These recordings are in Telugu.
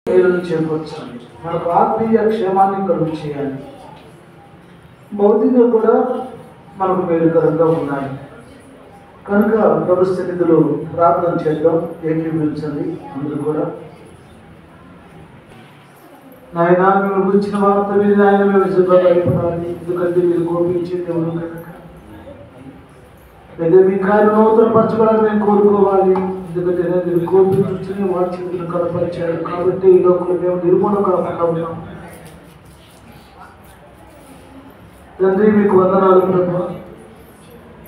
మేలును చేకూర్చాలి, మనకు ఆత్మీయ క్షేమాన్ని కలుగు చేయాలి, భౌతికంగా కూడా మనకు మేలుకరంగా ఉన్నాయి. కనుక ప్రభు సన్నిధిలో ప్రార్థన చేద్దాం, ఏకీభవించండి అందరూ కూడా. నాయన, మేము గురించిన వార్త మీద ఆయన మేము నిజంగా భయపడాలి, ఎందుకంటే మీరు కోపించే దేవుడు కనుక. లేదా మీ కార్యం నూతనపరచబడాలని మేము కోరుకోవాలి, ఎందుకంటే మీరు కోపించుకుని వారి చేతులను కనపరిచారు కాబట్టి ఈ లోకంలో మేము నిర్మూలన కాకుండా ఉన్నాం. తండ్రి, మీకు వందనాలు ప్రభు.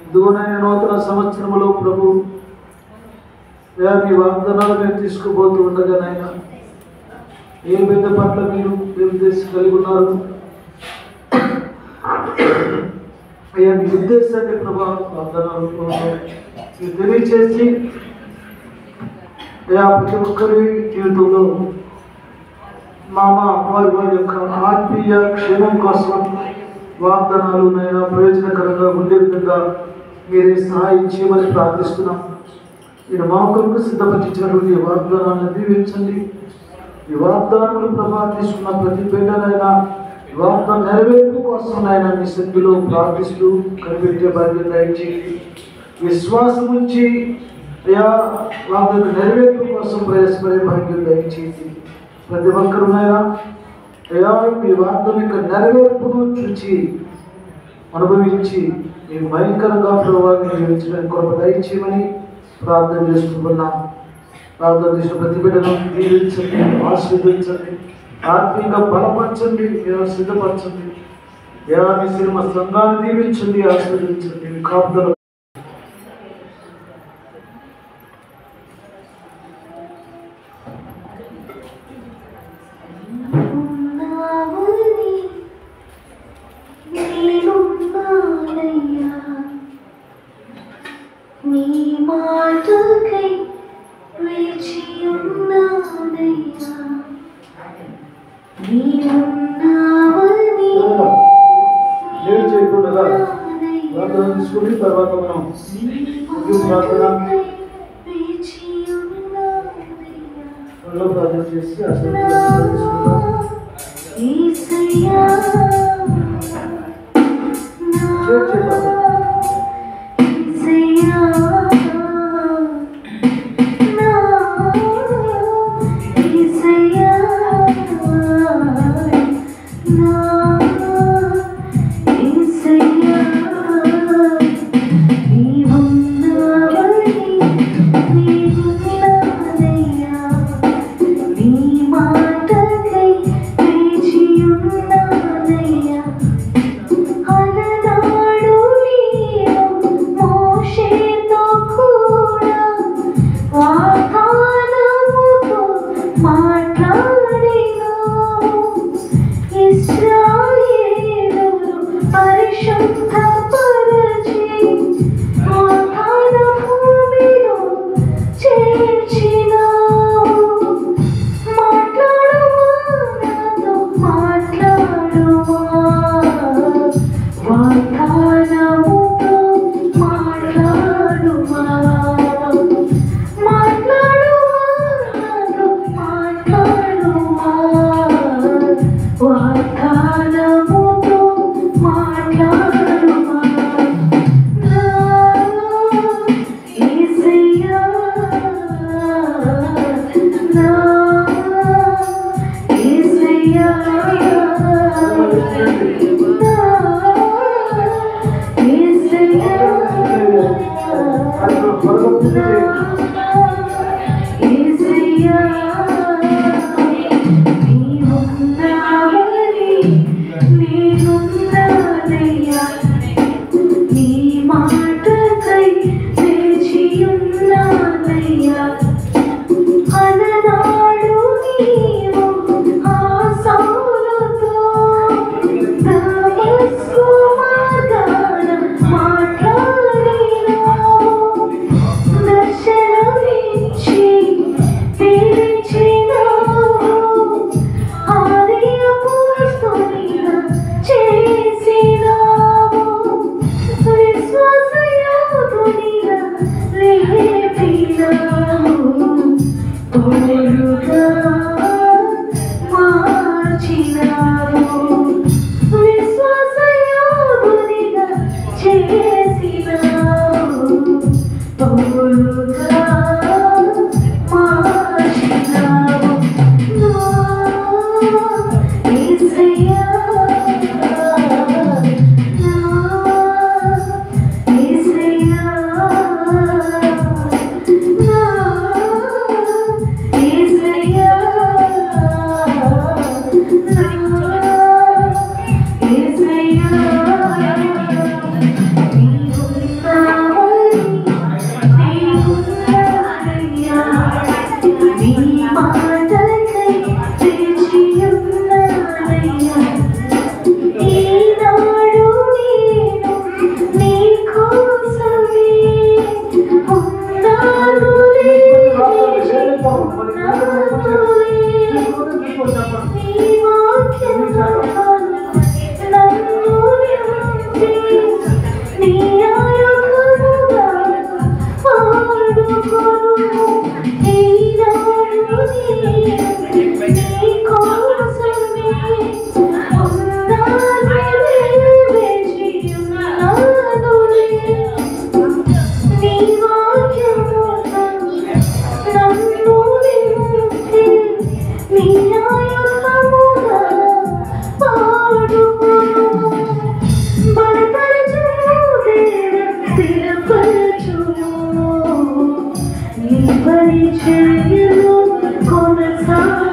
ఇదిగోనైనా నూతన సంవత్సరంలో ప్రభు మీ వాగ్దానాలు మేము తీసుకుపోతూ ఉండగానైనా ఏ బిడ్డ పట్ల మీరు ఉద్దేశం కలిగి ఉన్నారు, అయ్యా మీ ఉద్దేశాన్ని ప్రభా వాగ్దానాలు మీరు తెలియచేసి అయ్యా ప్రతి ఒక్కరి జీవితంలో వారి యొక్క ఆత్మీయ క్షేమం కోసం వాగ్దానాలు నైనా ప్రయోజనకరంగా ఉండే విధంగా మీరే సహాయం చేయమని ప్రార్థిస్తున్నాం. మీరు మా కొరకు సిద్ధపరిచినటువంటి వాగ్దానాలను దీవించండి. ఈ వాగ్దానములు ప్రభావం తీసుకున్న ప్రతి బిడ్డనైనా ఈ వాగ్దానం నెరవేర్పు కోసం నాయన మీ సన్నిధిలో ప్రార్థిస్తూ కనిపెట్టే బాధ్యత దయచేయండి. విశ్వాసం ఉంచి అయ్యా వాగ్దానం నెరవేర్పు కోసం ప్రయాసపడే భాగ్యం దయచేయండి. ప్రతి ఒక్కరునైనా అయ్యా మీ వాగ్దానం యొక్క నెరవేర్పును చూచి అనుభవించి మీ భయంకరంగా ప్రభావాన్ని జీవించడానికి కొరకు దయచేయమని ప్రార్థన చేసుకుంటున్నాం. ప్రార్థన చేసిన ప్రతి బిడ్డను దీవించండి, ఆశీర్వదించండి, ఆత్మీయంగా బలపరచండి, మీరు సిద్ధపరచండి. మీ సినిమా సంఘాన్ని దీవించండి, ఆశీర్వదించండి. మీ కాపుదల తీసుకుని తర్వాత మనం ప్రార్థన చేసి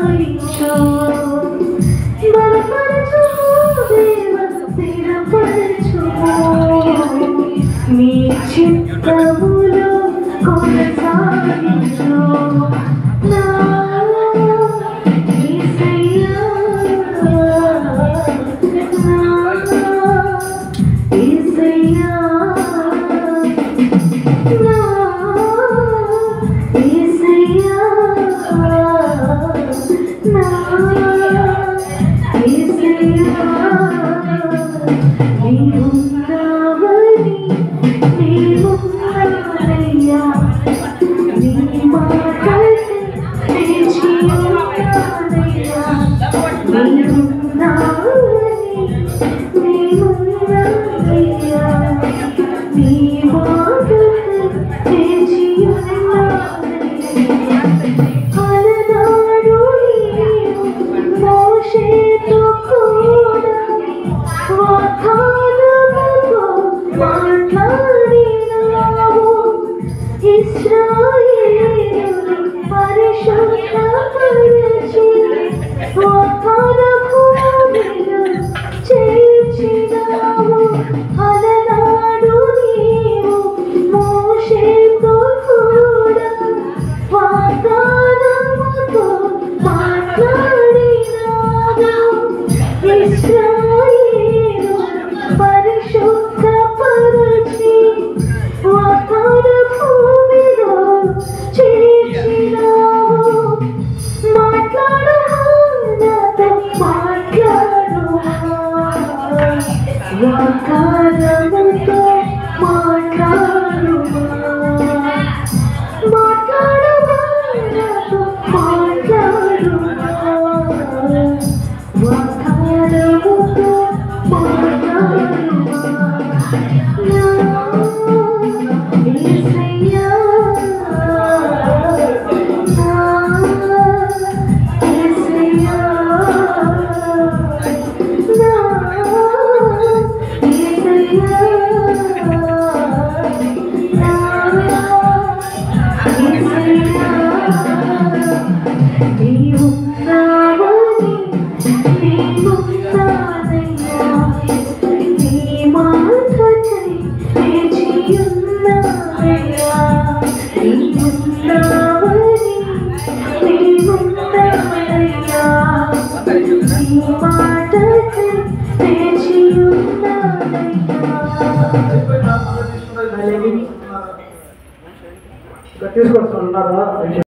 సాయించు బలపరచు దేవా స్థిరపరచు నీ చిత్తములో కొనసాగించు నా యేసయ్యా తీసుకోవచ్చున్నారా?